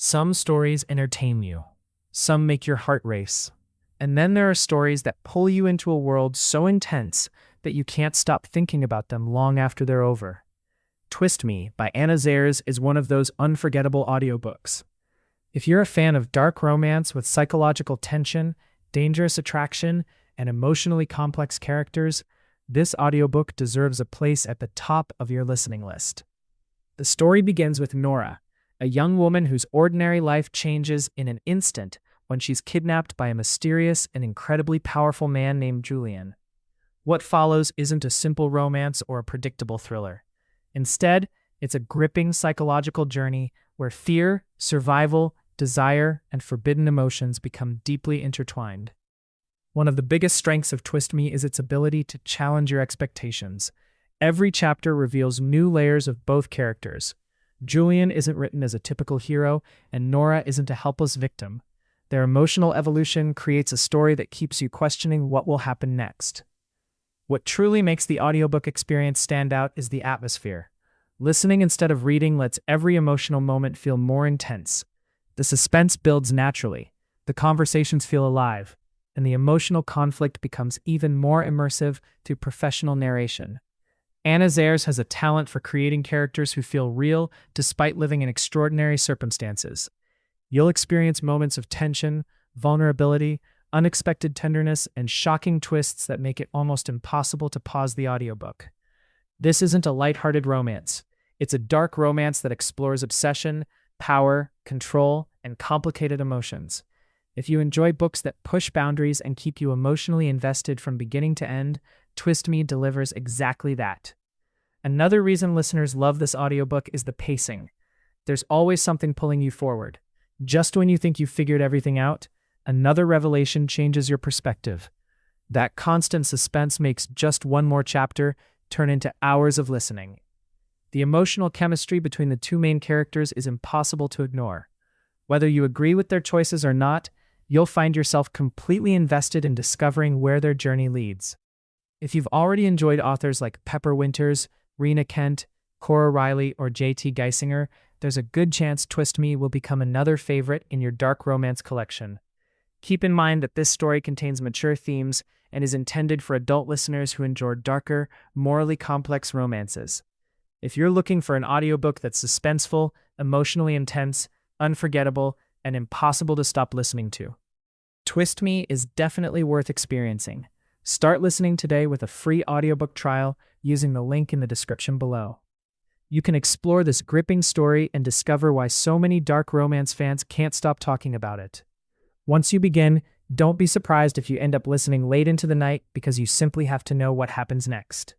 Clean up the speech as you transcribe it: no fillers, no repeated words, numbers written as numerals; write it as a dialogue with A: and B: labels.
A: Some stories entertain you, some make your heart race, and then there are stories that pull you into a world so intense that you can't stop thinking about them long after they're over. Twist Me by Anna Zaires is one of those unforgettable audiobooks. If you're a fan of dark romance with psychological tension, dangerous attraction, and emotionally complex characters, this audiobook deserves a place at the top of your listening list. The story begins with Nora, a young woman whose ordinary life changes in an instant when she's kidnapped by a mysterious and incredibly powerful man named Julian. What follows isn't a simple romance or a predictable thriller. Instead, it's a gripping psychological journey where fear, survival, desire, and forbidden emotions become deeply intertwined. One of the biggest strengths of Twist Me is its ability to challenge your expectations. Every chapter reveals new layers of both characters. Julian isn't written as a typical hero, and Nora isn't a helpless victim. Their emotional evolution creates a story that keeps you questioning what will happen next. What truly makes the audiobook experience stand out is the atmosphere. Listening instead of reading lets every emotional moment feel more intense. The suspense builds naturally, the conversations feel alive, and the emotional conflict becomes even more immersive through professional narration. Anna Zaires has a talent for creating characters who feel real despite living in extraordinary circumstances. You'll experience moments of tension, vulnerability, unexpected tenderness, and shocking twists that make it almost impossible to pause the audiobook. This isn't a lighthearted romance. It's a dark romance that explores obsession, power, control, and complicated emotions. If you enjoy books that push boundaries and keep you emotionally invested from beginning to end, Twist Me delivers exactly that. Another reason listeners love this audiobook is the pacing. There's always something pulling you forward. Just when you think you've figured everything out, another revelation changes your perspective. That constant suspense makes just one more chapter turn into hours of listening. The emotional chemistry between the two main characters is impossible to ignore. Whether you agree with their choices or not, you'll find yourself completely invested in discovering where their journey leads. If you've already enjoyed authors like Pepper Winters, Rena Kent, Cora Riley, or J.T. Geisinger, there's a good chance Twist Me will become another favorite in your dark romance collection. Keep in mind that this story contains mature themes and is intended for adult listeners who enjoy darker, morally complex romances. If you're looking for an audiobook that's suspenseful, emotionally intense, unforgettable, and impossible to stop listening to, Twist Me is definitely worth experiencing. Start listening today with a free audiobook trial using the link in the description below. You can explore this gripping story and discover why so many dark romance fans can't stop talking about it. Once you begin, don't be surprised if you end up listening late into the night because you simply have to know what happens next.